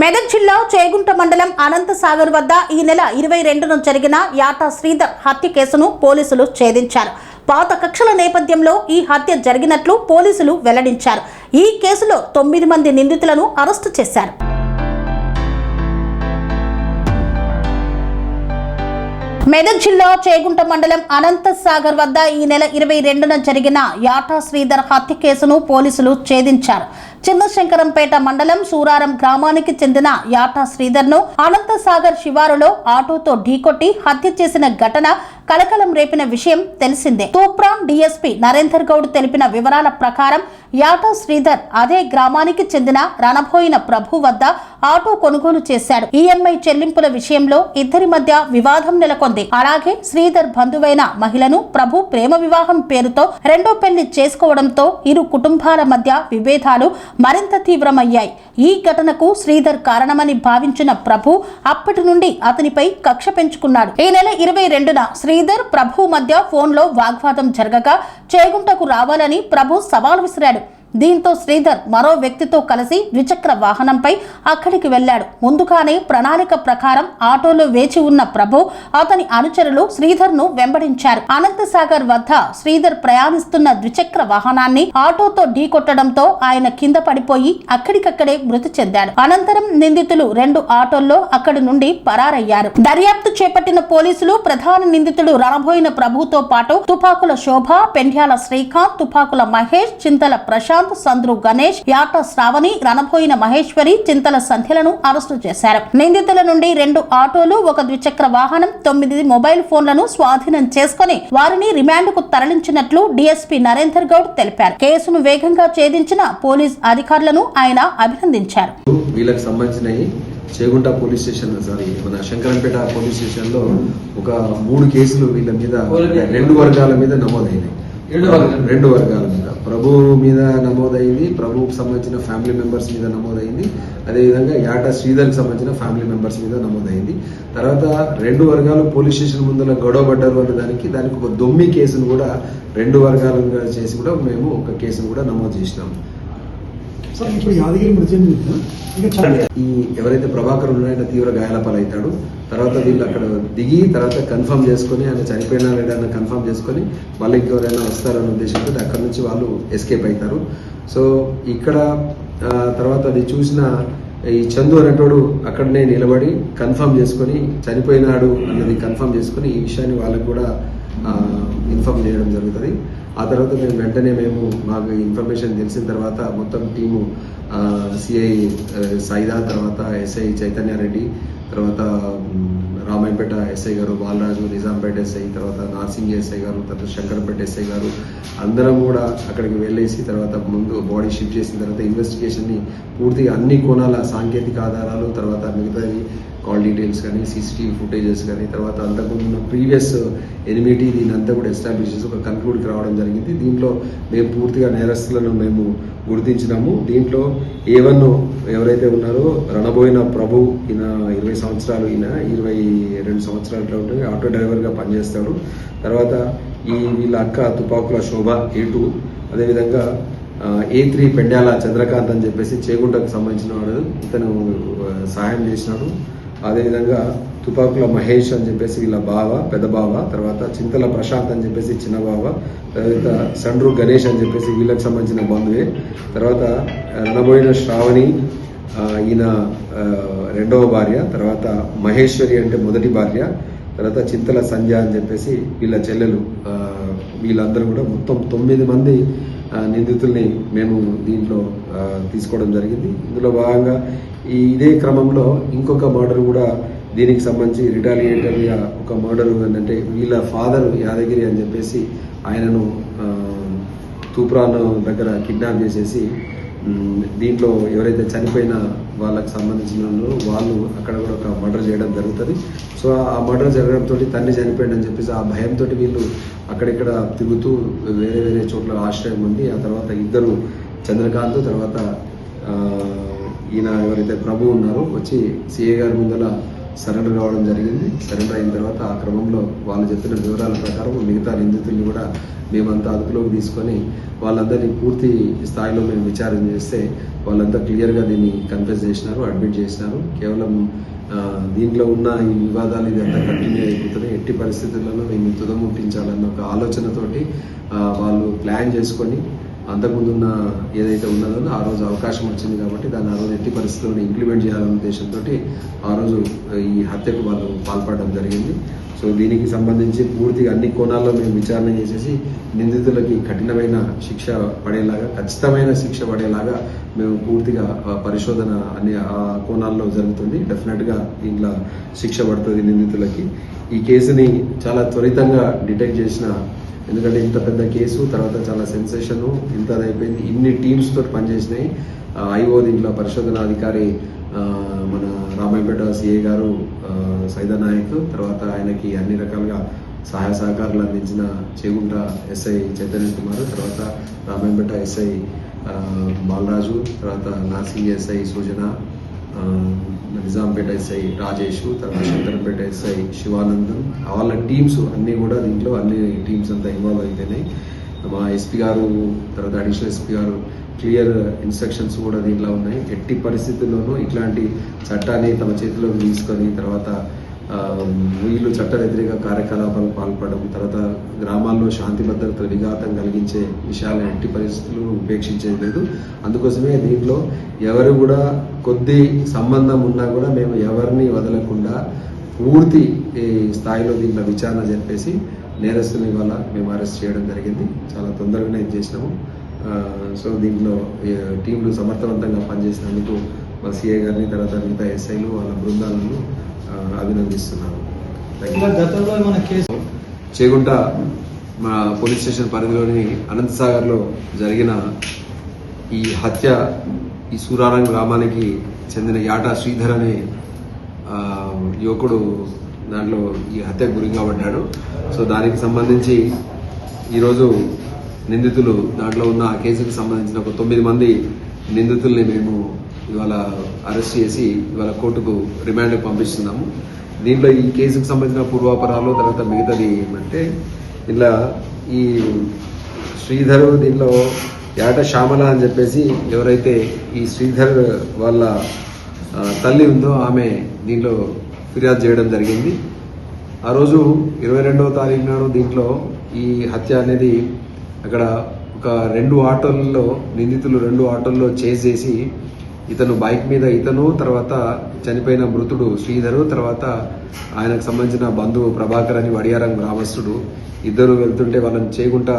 మెదక్ జిల్లా చేగుంట మండలం అనంతసాగర్ వద్ద ఈ నెల 22న జరిగిన యాటా శ్రీధర్ హత్య కేసును పోలీసులు ఛేదించారు. పాత కక్షల నేపథ్యంలో ఈ హత్య జరిగినట్లు పోలీసులు వెల్లడించారు. ఈ కేసులో 9 మంది నిందితులను అరెస్టు చేశారు. మెదక్ జిల్లా చేగుంట మండలం అనంతసాగర్ వద్ద ఈ నెల 22న జరిగిన యాటా శ్రీధర్ హత్య కేసును పోలీసులు ఛేదించారు. చిన్నశంకరంపేట మండలం సూరారం గ్రామానికి చెందిన యాటా శ్రీధర్ను అనంతసాగర్ శివారులో ఆటోతో ఢీకొట్టి హత్య చేసిన ఘటన కలకలం రేపిన విషయం తెలిసిందే. తూప్రాన్ డీఎస్పీ నరేందర్ గౌడ్ తెలిపిన వివరాల ప్రకారం యాటా శ్రీధర్ అదే గ్రామానికి చెందిన రణబోయిన ప్రభు వద్ద ఆటో కొనుగోలు చేశాడు. ఈఎంఐ చెల్లింపుల విషయంలో ఇద్దరి మధ్య వివాదం నెలకొంది. అలాగే శ్రీధర్ బంధువైన మహిళను ప్రభు ప్రేమ వివాహం పేరుతో రెండో పెళ్లి చేసుకోవడంతో ఇరు కుటుంబాల మధ్య విభేదాలు మరింత తీవ్రమయ్యాయి. ఈ ఘటనకు శ్రీధర్ కారణమని భావించిన ప్రభు అప్పటి నుండి అతనిపై కక్ష పెంచుకున్నాడు. ఈ నెల 22న శ్రీధర్ ప్రభు మధ్య ఫోన్లో వాగ్వాదం జరగగా చేగుంటకు రావాలని ప్రభు సవాల్ విసిరాడు. దీంతో శ్రీధర్ మరో వ్యక్తితో కలిసి ద్విచక్ర వాహనంపై అక్కడికి వెళ్లాడు. ముందుగానే ప్రణాళిక ప్రకారం ఆటోలో వేచి ఉన్న ప్రభు అతని అనుచరులు శ్రీధర్ ను వెంబడించారు. అనంతసాగర్ వద్ద శ్రీధర్ ప్రయాణిస్తున్న ద్విచక్ర వాహనాన్ని ఆటోతో ఢీకొట్టడంతో ఆయన కింద పడిపోయి అక్కడికక్కడే మృతి చెందాడు. అనంతరం నిందితులు 2 ఆటోల్లో అక్కడి నుండి పరారయ్యారు. దర్యాప్తు చేపట్టిన పోలీసులు ప్రధాన నిందితుడు రణబోయిన ప్రభుతో పాటు తుపాకుల శోభ, పెండ్యాల శ్రీకాంత్, తుపాకుల మహేష్, చింతల ప్రశాంత్, సంద్రు గణేష్, యాట శ్రావణి, రణబోయిన మహేశ్వరి, చింతల సంధ్యలను అరెస్టు చేశారు. నిందితుల నుండి 2 ఆటోలు, 1 ద్విచక్ర వాహనం, 9 మొబైల్ ఫోన్లను స్వాధీనం చేసుకుని వారిని రిమాండ్ కు తరలించినట్లు డీఎస్పీ నరేందర్ గౌడ్ తెలిపారు. కేసును వేగంగా ఛేదించిన పోలీస్ అధికారులను ఆయన అభినందించారు. వీళ్ళకి సంబంధించిన చేగుంట పోలీస్ స్టేషన్ మన శంకరంపేట పోలీస్ స్టేషన్ లో ఒక 3 కేసులు వీళ్ళ మీద 2 వర్గాల మీద నమోదైనాయి. 2 వర్గాల మీద ప్రభు మీద నమోదైంది, ప్రభువుకు సంబంధించిన ఫ్యామిలీ మెంబర్స్ మీద నమోదైంది, అదేవిధంగా యాటా శ్రీధర్కి సంబంధించిన ఫ్యామిలీ మెంబర్స్ మీద నమోదైంది. తర్వాత 2 వర్గాలు పోలీస్ స్టేషన్ ముందర గొడవపడ్డారు అనే దానికి ఒక దొమ్మి కేసును కూడా 2 వర్గాలుగా చేసి కూడా మేము ఒక కేసును కూడా నమోదు చేసినాము. ఈ ఎవరైతే ప్రభాకర్ ఉన్నాయో తీవ్ర గాయాల పాలవుతాడు. తర్వాత వీళ్ళు అక్కడ దిగి తర్వాత కన్ఫర్మ్ చేసుకుని ఆయన చనిపోయినా లేదన్నా కన్ఫర్మ్ చేసుకుని మళ్ళీ ఇంకెవరైనా వస్తారనే ఉద్దేశంతో అక్కడ నుంచి వాళ్ళు ఎస్కేప్ అవుతారు. సో ఇక్కడ తర్వాత అది చూసిన ఈ చందు అనేటోడు అక్కడనే నిలబడి కన్ఫర్మ్ చేసుకొని చనిపోయినాడు అన్నది కన్ఫర్మ్ చేసుకుని ఈ విషయాన్ని వాళ్ళకు కూడా ఇన్ఫార్మ్ చేయడం జరుగుతుంది. ఆ తర్వాత వెంటనే మాకు ఇన్ఫర్మేషన్ తెలిసిన తర్వాత మొత్తం టీము సిఐ సైదా, తర్వాత ఎస్ఐ చైతన్యారెడ్డి, తర్వాత రామాయణపేట ఎస్ఐ గారు బాలరాజు, నిజాంపేట ఎస్ఐ, తర్వాత నార్సింగ్ ఎస్ఐ గారు, తర్వాత శంకరంపేట ఎస్ఐ గారు అందరం కూడా అక్కడికి వెళ్ళేసి తర్వాత ముందు బాడీ షిఫ్ట్ చేసిన తర్వాత ఇన్వెస్టిగేషన్ని పూర్తిగా అన్ని కోణాల సాంకేతిక ఆధారాలు, తర్వాత మిగతాది కాల్ డీటెయిల్స్ కానీ, సీసీటీవీ ఫుటేజెస్ కానీ, తర్వాత అంతకుముందు ప్రీవియస్ ఎనిమిటీ దీని అంతా కూడా ఎస్టాబ్లిష్ చేసి ఒక కన్క్లూడ్కి రావడం జరిగింది. దీంట్లో మేము పూర్తిగా నేరస్తులను మేము గుర్తించినాము. దీంట్లో A1 ఎవరైతే ఉన్నారో రణబోయిన ప్రభు, ఈయన 20 సంవత్సరాలు, ఈయన 22 సంవత్సరాలు ఉంటుంది, ఆటో డ్రైవర్గా పనిచేస్తాడు. తర్వాత వీళ్ళ అక్క తుపాకుల శోభ A2, అదేవిధంగా A3 పెండ్యాల చంద్రకాంత్ అని చెప్పేసి చేగుంటకు సంబంధించిన వాడు, ఇతను సహాయం చేసినాడు. అదేవిధంగా తుపాకుల మహేష్ అని చెప్పేసి వీళ్ళ బావ, పెద్ద బావ, తర్వాత చింతల ప్రశాంత్ అని చెప్పేసి చిన్న బావ, తర్వాత సండ్రు గణేష్ అని చెప్పేసి వీళ్ళకి సంబంధించిన బంధువే. తర్వాత రణబోయిన శ్రావణి, ఈయన 2వ భార్య, తర్వాత మహేశ్వరి అంటే మొదటి భార్య, తర్వాత చింతల సంధ్య అని చెప్పేసి వీళ్ళ చెల్లెలు. వీళ్ళందరూ కూడా మొత్తం 9 మంది నిందితుల్ని మేము దీంట్లో తీసుకోవడం జరిగింది. ఇందులో భాగంగా ఇదే క్రమంలో ఇంకొక మర్డర్ కూడా దీనికి సంబంధించి రిటాలియేటర్గా ఒక మర్డర్ ఏంటంటే వీళ్ళ ఫాదర్ యాదగిరి అని చెప్పేసి ఆయనను తూప్రాన్ దగ్గర కిడ్నాప్ చేసేసి దీంట్లో ఎవరైతే చనిపోయిన వాళ్ళకి సంబంధించిన వాళ్ళు అక్కడ కూడా ఒక మర్డర్ చేయడం జరుగుతుంది. సో ఆ మర్డర్ జరగడంతో తండ్రి చనిపోయాడని చెప్పేసి ఆ భయంతో వీళ్ళు అక్కడిక్కడ తిరుగుతూ వేరే వేరే చోట్ల ఆశ్రయం ఉంది. ఆ తర్వాత ఇద్దరు చంద్రకాంత్, తర్వాత ఈయన ఎవరైతే ప్రభు ఉన్నారో వచ్చి సిఏ గారి ముందర సరెండర్ కావడం జరిగింది. సరెండర్ అయిన తర్వాత ఆ క్రమంలో వాళ్ళు చెప్పిన వివరాల ప్రకారం మిగతా నిందితుల్ని కూడా మేమంతా అదుపులోకి తీసుకొని వాళ్ళందరినీ పూర్తి స్థాయిలో మేము విచారణ చేస్తే వాళ్ళంతా క్లియర్గా దీన్ని కన్ఫెస్ చేసినారు, అడ్మిట్ చేసినారు. కేవలం దీంట్లో ఉన్న ఈ వివాదాలు ఇదంతా కంటిన్యూ అయిపోతుంది. ఎట్టి పరిస్థితుల్లో దీన్ని తుదముట్టించాలన్న ఒక ఆలోచనతోటి వాళ్ళు ప్లాన్ చేసుకొని అంతకుముందున్న ఏదైతే ఉన్నదో ఆ రోజు అవకాశం వచ్చింది కాబట్టి దాన్ని ఆ రోజు ఎట్టి పరిస్థితుల్లో ఇంప్లిమెంట్ చేయాలనే ఉద్దేశంతో ఆ రోజు ఈ హత్యకు వాళ్ళు పాల్పడడం జరిగింది. సో దీనికి సంబంధించి పూర్తిగా అన్ని కోణాల్లో మేము విచారణ చేసేసి నిందితులకి కఠినమైన శిక్ష పడేలాగా, ఖచ్చితమైన శిక్ష పడేలాగా మేము పూర్తిగా పరిశోధన అన్ని ఆ కోణాల్లో జరుగుతుంది. డెఫినెట్గా దీంట్లో శిక్ష పడుతుంది నిందితులకి. ఈ కేసుని చాలా త్వరితంగా డిటెక్ట్ చేసిన, ఎందుకంటే ఇంత పెద్ద కేసు, తర్వాత చాలా సెన్సేషన్, ఇంత అయిపోయింది, ఇన్ని టీమ్స్ తోటి పనిచేసినాయి. ఐఓ దీంట్లో పరిశోధనాధికారి మన రామాయపేట సిఐ గారు సైదా నాయక్, తర్వాత ఆయనకి అన్ని రకాలుగా సహాయ సహకారాలు అందించిన చేగుంట ఎస్ఐ చైతన్య కుమార్, తర్వాత రామాయపేట ఎస్ఐ బాలరాజు, తర్వాత నార్సింగ్ ఎస్ఐ సూజన, నిజాంపేట ఎస్ఐ రాజేష్, తర్వాత శంకరంపేట ఎస్ఐ శివానందన్, వాళ్ళ టీమ్స్ అన్నీ కూడా దీంట్లో అన్ని టీమ్స్ అంతా ఇన్వాల్వ్ అయిపోయినాయి. మా ఎస్పీ గారు, తర్వాత అడిషనల్ ఎస్పీ గారు క్లియర్ ఇన్స్ట్రక్షన్స్ కూడా దీంట్లో ఉన్నాయి. ఎట్టి పరిస్థితుల్లోనూ ఇట్లాంటి చట్టాన్ని తమ చేతిలోకి తీసుకొని తర్వాత వీళ్ళు చట్ట వ్యతిరేక కార్యకలాపాలు పాల్పడడం, తర్వాత గ్రామాల్లో శాంతి భద్రతల విఘాతం కలిగించే విషయాలను ఎట్టి పరిస్థితులు ఉపేక్షించేది లేదు. అందుకోసమే దీంట్లో ఎవరు కూడా కొద్ది సంబంధం ఉన్నా కూడా మేము ఎవరిని వదలకుండా పూర్తి స్థాయిలో దీంట్లో విచారణ జరిపేసి నేరస్తుని వల్ల మేము అరెస్ట్ చేయడం జరిగింది. చాలా తొందరగానే ఇది చేసినాము. సో దీంట్లో టీంలు సమర్థవంతంగా పనిచేసినందుకు మా సిఐ గారిని, తర్వాత మిగతా ఎస్ఐలు, వాళ్ళ బృందాలను అభినందిస్తున్నాను. చేగుంట మా పోలీస్ స్టేషన్ పరిధిలోని అనంతసాగర్లో జరిగిన ఈ హత్య, ఈ సూరారం గ్రామానికి చెందిన యాటా శ్రీధర్ అనే యువకుడు దాంట్లో ఈ హత్యకు గురి కాబడ్డాడు. సో దానికి సంబంధించి ఈరోజు నిందితులు దాంట్లో ఉన్న ఆ కేసుకు సంబంధించిన ఒక 9 మంది నిందితుల్ని మేము ఇవాళ అరెస్ట్ చేసి ఇవాళ కోర్టుకు రిమాండ్కి పంపిస్తున్నాము. దీంట్లో ఈ కేసుకు సంబంధించిన పూర్వాపరాలు, తర్వాత మిగతాది ఏమంటే ఇలా ఈ శ్రీధర్, దీంట్లో యాట శ్యామల అని చెప్పేసి ఎవరైతే ఈ శ్రీధర్ వాళ్ళ తల్లి ఉందో ఆమె దీంట్లో ఫిర్యాదు చేయడం జరిగింది. ఆ రోజు 22వ తారీఖు నాడు దీంట్లో ఈ హత్య అనేది అక్కడ ఒక 2 ఆటోల్లో నిందితులు 2 ఆటోల్లో చేసి ఇతను బైక్ మీద ఇతను, తర్వాత చనిపోయిన మృతుడు శ్రీధరు, తర్వాత ఆయనకు సంబంధించిన బంధువు ప్రభాకర్ అని వడియారం గ్రామస్తుడు ఇద్దరు వెళ్తుంటే వాళ్ళని చేగుంట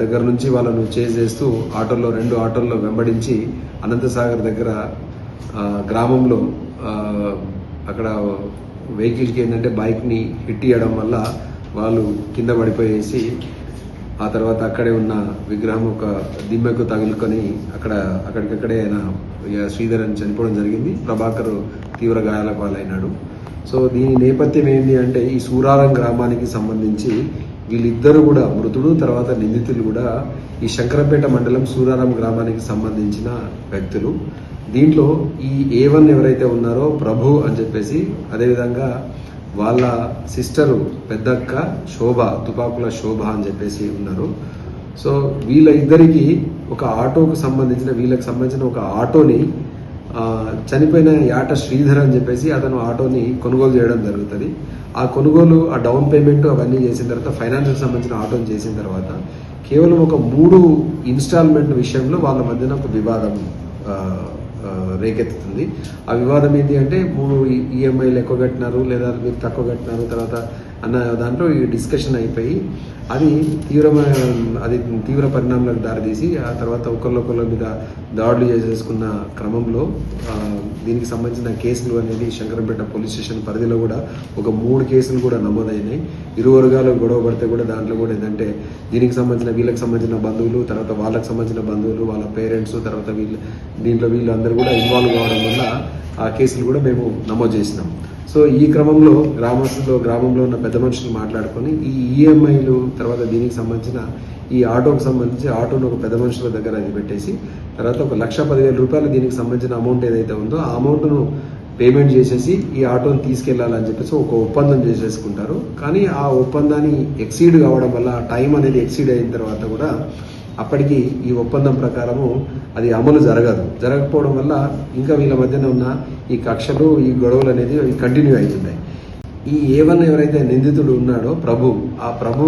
దగ్గర నుంచి వాళ్ళను చేస్తూ ఆటోల్లో 2 ఆటోల్లో వెంబడించి అనంతసాగర్ దగ్గర గ్రామంలో అక్కడ వెహికల్కి ఏంటంటే బైక్ని హిట్ చేయడం వల్ల వాళ్ళు కింద పడిపోయేసి ఆ తర్వాత అక్కడే ఉన్న విగ్రహం ఒక దిమ్మెకు తగులుకొని అక్కడికక్కడే ఆయన శ్రీధర్ అని చనిపోవడం జరిగింది. ప్రభాకర్ తీవ్ర గాయాల పాలైనాడు. సో దీని నేపథ్యం ఏంటి అంటే ఈ సూరారం గ్రామానికి సంబంధించి వీళ్ళిద్దరూ కూడా మృతుడు, తర్వాత నిందితులు కూడా ఈ శంకరంపేట మండలం సూరారం గ్రామానికి సంబంధించిన వ్యక్తులు. దీంట్లో ఈ A1 ఎవరైతే ఉన్నారో ప్రభు అని చెప్పేసి, అదేవిధంగా వాళ్ళ సిస్టరు పెద్దక్క శోభ, తుపాకుల శోభ అని చెప్పేసి ఉన్నారు. సో వీళ్ళ ఇద్దరికి ఒక ఆటోకు సంబంధించిన వీళ్ళకి సంబంధించిన ఒక ఆటోని చనిపోయిన యాట శ్రీధర్ అని చెప్పేసి అతను ఆటోని కొనుగోలు చేయడం జరుగుతుంది. ఆ కొనుగోలు, ఆ డౌన్ పేమెంట్ అవన్నీ చేసిన తర్వాత ఫైనాన్షియల్ సంబంధించిన ఆటోని చేసిన తర్వాత కేవలం ఒక 3 ఇన్స్టాల్మెంట్ విషయంలో వాళ్ళ మధ్యన ఒక వివాదం రేకెత్తుతుంది. ఆ వివాదం ఏంటి అంటే 3 ఈఎంఐలు ఎక్కువ కట్టినారు, లేదా మీరు తక్కువ కట్టినారు తర్వాత అన్న దాంట్లో ఈ డిస్కషన్ అయిపోయి అది తీవ్ర పరిణామాలకు దారితీసి ఆ తర్వాత ఒకళ్ళ మీద దాడులు చేసేసుకున్న క్రమంలో దీనికి సంబంధించిన కేసులు అనేది శంకరంపేట పోలీస్ స్టేషన్ పరిధిలో కూడా ఒక 3 కేసులు కూడా నమోదైనాయి. ఇరు వర్గాలు గొడవ పడితే కూడా దాంట్లో కూడా ఏంటంటే దీనికి సంబంధించిన వీళ్ళకి సంబంధించిన బంధువులు, తర్వాత వాళ్ళకి సంబంధించిన బంధువులు, వాళ్ళ పేరెంట్స్, తర్వాత వీళ్ళందరూ కూడా ఇన్వాల్వ్ కావడం వల్ల ఆ కేసులు కూడా మేము నమోదు చేసినాం. సో ఈ క్రమంలో గ్రామంలో ఉన్న పెద్ద మనుషులు మాట్లాడుకొని ఈ ఈఎంఐలు, తర్వాత దీనికి సంబంధించిన ఈ ఆటోకు సంబంధించి ఆటోను ఒక పెద్ద మనుషుల దగ్గర అది పెట్టేసి తర్వాత ఒక 1,10,000 రూపాయలు దీనికి సంబంధించిన అమౌంట్ ఏదైతే ఉందో ఆ అమౌంట్ను పేమెంట్ చేసేసి ఈ ఆటోని తీసుకెళ్లాలని చెప్పేసి ఒక ఒప్పందం చేసేసుకుంటారు. కానీ ఆ ఒప్పందాన్ని ఎక్సీడ్ కావడం వల్ల టైం అనేది ఎక్సీడ్ అయిన తర్వాత కూడా అప్పటికి ఈ ఒప్పందం ప్రకారము అది అమలు జరగకపోవడం వల్ల ఇంకా వీళ్ళ మధ్యన ఉన్న ఈ కక్షలు ఈ గొడవలు అనేది కంటిన్యూ అవుతున్నాయి. ఈ A1 ఎవరైతే నిందితుడు ఉన్నాడో ఆ ప్రభు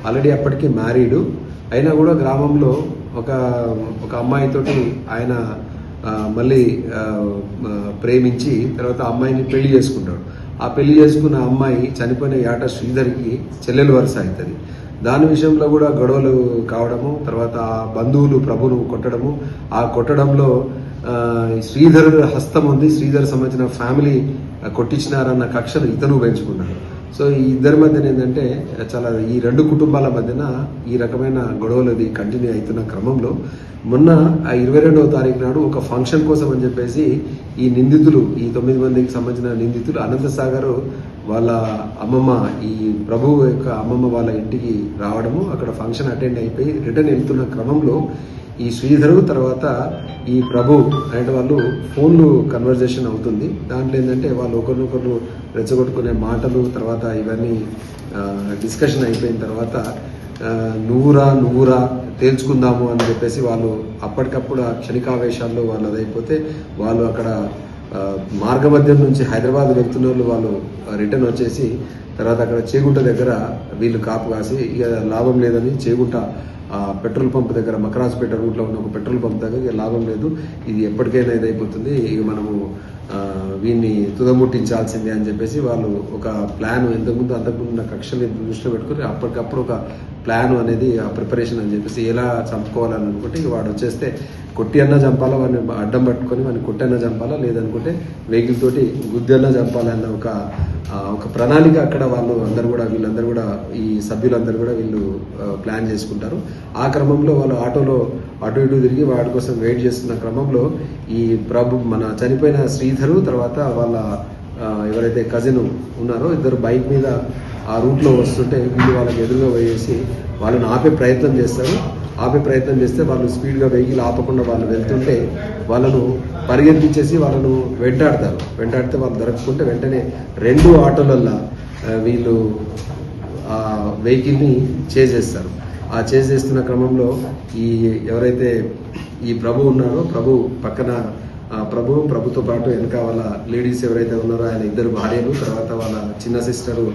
ఆల్రెడీ అప్పటికి మ్యారీడు అయినా కూడా గ్రామంలో ఒక అమ్మాయితోటి ఆయన మళ్ళీ ప్రేమించి తర్వాత అమ్మాయిని పెళ్లి చేసుకుంటాడు. ఆ పెళ్లి చేసుకున్న అమ్మాయి చనిపోయిన యాట శ్రీధర్కి చెల్లెలు వరుస అవుతుంది. దాని విషయంలో కూడా గొడవలు కావడము, తర్వాత ఆ బంధువులు ప్రభును కొట్టడము, ఆ కొట్టడంలో శ్రీధర్ హస్తం ఉంది, శ్రీధర్ సంబంధించిన ఫ్యామిలీ కొట్టించినారన్న కక్షను ఇతను పెంచుకున్నాడు. సో ఈ ఇద్దరి మధ్యన ఏంటంటే చాలా ఈ రెండు కుటుంబాల మధ్యన ఈ రకమైన గొడవలు అది కంటిన్యూ అవుతున్న క్రమంలో మొన్న ఆ 22వ తారీఖు నాడు ఒక ఫంక్షన్ కోసం అని చెప్పేసి ఈ నిందితులు ఈ 9 మందికి సంబంధించిన నిందితులు అనంతసాగర్ వాళ్ళ అమ్మమ్మ ఈ ప్రభువు యొక్క అమ్మమ్మ వాళ్ళ ఇంటికి రావడము, అక్కడ ఫంక్షన్ అటెండ్ అయిపోయి రిటర్న్ వెళ్తున్న క్రమంలో ఈ శ్రీధరు తర్వాత ఈ ప్రభు అంటే వాళ్ళు ఫోన్లు కన్వర్జేషన్ అవుతుంది. దాంట్లో ఏంటంటే వాళ్ళు ఒకరినొకరు రెచ్చగొట్టుకునే మాటలు, తర్వాత ఇవన్నీ డిస్కషన్ అయిపోయిన తర్వాత నువ్వురా తేల్చుకుందాము అని చెప్పేసి వాళ్ళు అప్పటికప్పుడు ఆ క్షణికావేశాల్లో వాళ్ళు అదైపోతే వాళ్ళు అక్కడ మార్గమధ్యం నుంచి హైదరాబాద్ వెళ్తున్న వాళ్ళు రిటర్న్ వచ్చేసి తర్వాత అక్కడ చేగుంట దగ్గర వీళ్ళు కాపు కాసి ఇక లాభం లేదని చేగుంట పెట్రోల్ పంప్ దగ్గర మకరాజ్పేట రూట్లో ఉన్న ఒక పెట్రోల్ పంప్ దగ్గర ఇక లాభం లేదు, ఇది ఎప్పటికైనా ఇదైపోతుంది, ఇక మనము వీడిని తుదముట్టించాల్సిందే అని చెప్పేసి వాళ్ళు ఒక ప్లాన్ అంతకుముందు ఉన్న కక్షల్ని దృష్టిలో పెట్టుకుని అప్పటికప్పుడు ఒక ప్లాన్ అనేది ఆ ప్రిపరేషన్ అని చెప్పేసి ఎలా చంపుకోవాలని అనుకుంటే వాడు వచ్చేస్తే కొట్టి అన్నా చంపాలా, వాడిని అడ్డం పట్టుకొని వాడిని కొట్టన్నా చంపాలా, లేదనుకుంటే వెహికల్ తోటి గుద్దన్నా చంపాలన్న ఒక ప్రణాళిక అక్కడ వీళ్ళందరూ కూడా ఈ సభ్యులందరూ కూడా వీళ్ళు ప్లాన్ చేసుకుంటారు. ఆ క్రమంలో వాళ్ళు ఆటోలో అటు ఇటు తిరిగి వాడి కోసం వెయిట్ చేస్తున్న క్రమంలో ఈ మన చనిపోయిన శ్రీధరు తర్వాత వాళ్ళ ఎవరైతే కజిన్ ఉన్నారో ఇద్దరు బైక్ మీద ఆ రూట్లో వస్తుంటే వీళ్ళు వాళ్ళకి ఎదురుగా వేసి వాళ్ళని ఆపే ప్రయత్నం చేస్తే వాళ్ళు స్పీడ్గా వెహికల్ ఆపకుండా వాళ్ళు వెళ్తుంటే వాళ్ళను పరిగెత్తించేసి వాళ్ళను వెంటాడితే వాళ్ళు దొరకకుంటే వెంటనే 2 ఆటోలల్లో వీళ్ళు ఆ వెహికల్ని చేసేస్తారు. ఆ చేసేస్తున్న క్రమంలో ఈ ఎవరైతే ఈ ప్రభు ఉన్నారో ప్రభు పక్కన ప్రభుతో పాటు వెనక వాళ్ళ లేడీస్ ఎవరైతే ఉన్నారో ఆయన 2 భార్యలు, తర్వాత వాళ్ళ చిన్న సిస్టరు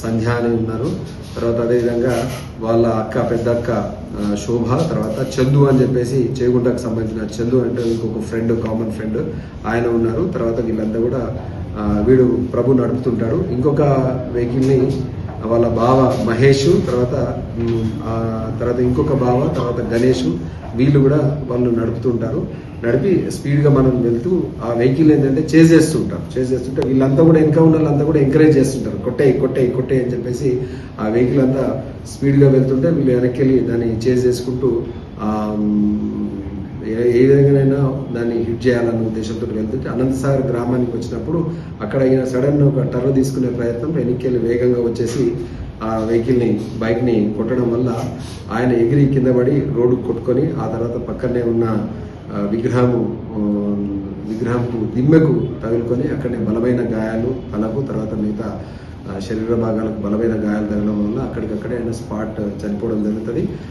సంధ్య అని ఉన్నారు, తర్వాత అదేవిధంగా వాళ్ళ పెద్ద అక్క శోభ, తర్వాత చందు అని చెప్పేసి చేగుంటకు సంబంధించిన చందు అంటే ఇంకొక కామన్ ఫ్రెండ్ ఆయన ఉన్నారు. తర్వాత వీళ్ళంతా కూడా వీడు ప్రభు నడుపుతుంటాడు. ఇంకొక వెహికల్ని వాళ్ళ బావ మహేష్, తర్వాత ఇంకొక బావ, తర్వాత గణేష్, వీళ్ళు కూడా వాళ్ళు నడుపుతుంటారు. నడిపి స్పీడ్గా మనం వెళ్తూ ఆ వెహికల్ ఏంటంటే చేసేస్తుంటే వీళ్ళంతా కూడా వెనక ఉన్న వాళ్ళంతా కూడా ఎంకరేజ్ చేస్తుంటారు, కొట్టే అని చెప్పేసి ఆ వెహికల్ అంతా స్పీడ్గా వెళ్తుంటే వీళ్ళు వెనక్కి వెళ్ళి దాన్ని చేసుకుంటూ ఏ విధంగానైనా దాన్ని హిట్ చేయాలన్న ఉద్దేశంతో వెళ్తుంటే అనంతసాగర్ గ్రామానికి వచ్చినప్పుడు అక్కడ ఈయన సడన్ ఒక టర్న్ తీసుకునే ప్రయత్నం వెనక్కి వెళ్ళి వేగంగా వచ్చేసి ఆ బైక్ని కొట్టడం వల్ల ఆయన ఎగిరి కింద పడి రోడ్డు కొట్టుకొని ఆ తర్వాత పక్కనే ఉన్న విగ్రహంకు దిమ్మెకు తగులుకొని అక్కడనే బలమైన గాయాలు తలకు, తర్వాత మిగతా శరీర భాగాలకు బలమైన గాయాలు తగలడం వల్ల అక్కడికక్కడే ఆయన స్పాట్ చనిపోవడం జరుగుతుంది.